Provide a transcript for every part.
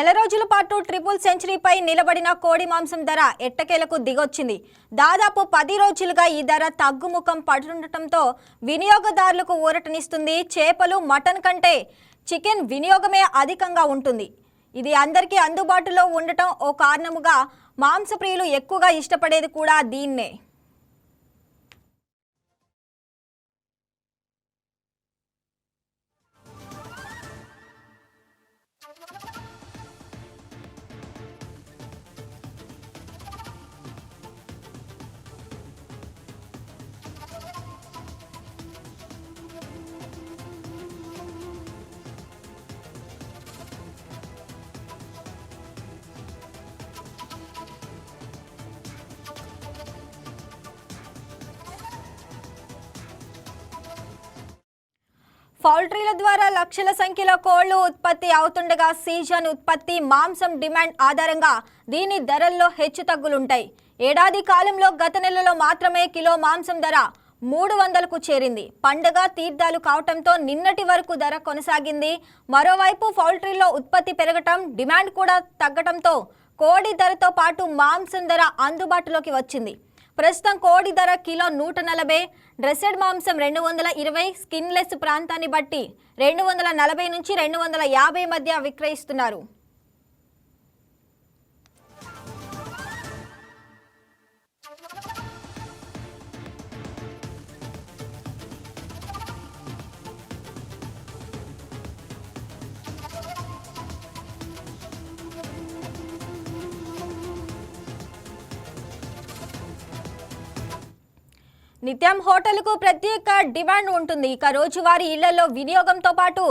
నెల రోజుల పాటు ట్రిపుల్ సెంచరీపై నిలబడిన కోడి మాంసం ధర ఎట్టకేలకు దిగొచ్చింది. దాదాపు 10 రోజులుగా ఈ ధర తగ్గుముఖం పడుతుండటంతో వినియోగదారులకు ఊరటనిస్తుంది. చేపలు, మటన్ కంటే చికెన్ వినియోగమే అధికంగా ఉంటుంది. ఇది అందరికీ అందుబాటులో ఉండటం ఓ కారణముగా మాంసప్రియులు ఎక్కువగా ఇష్టపడేది కూడా దీన్నే. పౌల్ట్రీల ద్వారా లక్షల సంఖ్యలో కోళ్లు ఉత్పత్తి అవుతుండగా సీజన్ ఉత్పత్తి మాంసం డిమాండ్ ఆధారంగా దీని ధరల్లో హెచ్చుతగ్గులుంటాయి. ఏడాది కాలంలో గత నెలలో మాత్రమే కిలో మాంసం ధర 300కు చేరింది. పండగ తీర్థాలు కావటంతో నిన్నటి వరకు ధర కొనసాగింది. మరోవైపు పౌల్ట్రీలో ఉత్పత్తి పెరగటం, డిమాండ్ కూడా తగ్గటంతో కోడి ధరతో పాటు మాంసం ధర అందుబాటులోకి వచ్చింది. ప్రస్తుతం కోడి ధర కిలో 140, డ్రెస్సెడ్ మాంసం 220, స్కిన్లెస్ ప్రాంతాన్ని బట్టి 240 నుంచి 250 మధ్య విక్రయిస్తున్నారు. నిత్యం హోటల్కు ప్రత్యేక డిమాండ్ ఉంటుంది. ఇక రోజువారీ ఇళ్లలో వినియోగంతో పాటు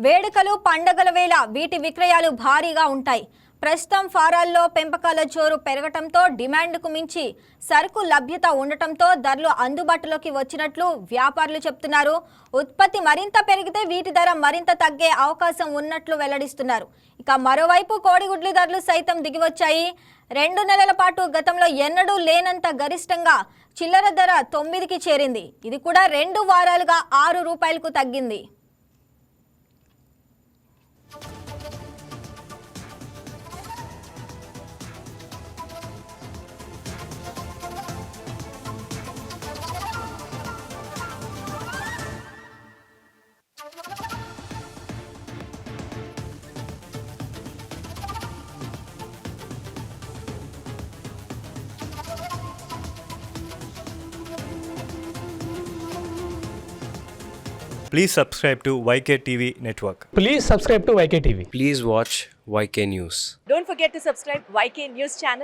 వేడుకలు, పండగల వేళ వీటి విక్రయాలు భారీగా ఉంటాయి. ప్రస్తుతం ఫారాల్లో పెంపకాల జోరు పెరగటంతో డిమాండ్కు మించి సరుకు లభ్యత ఉండటంతో ధరలు అందుబాటులోకి వచ్చినట్లు వ్యాపారులు చెప్తున్నారు. ఉత్పత్తి మరింత పెరిగితే వీటి ధర మరింత తగ్గే అవకాశం ఉన్నట్లు వెల్లడిస్తున్నారు. ఇక మరోవైపు కోడిగుడ్ల ధరలు సైతం దిగివచ్చాయి. 2 నెలల పాటు గతంలో ఎన్నడూ లేనంత గరిష్టంగా చిల్లర ధర 9కి చేరింది. ఇది కూడా 2 వారాలుగా 6 రూపాయలకు తగ్గింది. Please subscribe to YK TV Network. Please subscribe to YK TV. Please watch YK News. Don't forget to subscribe YK News channel.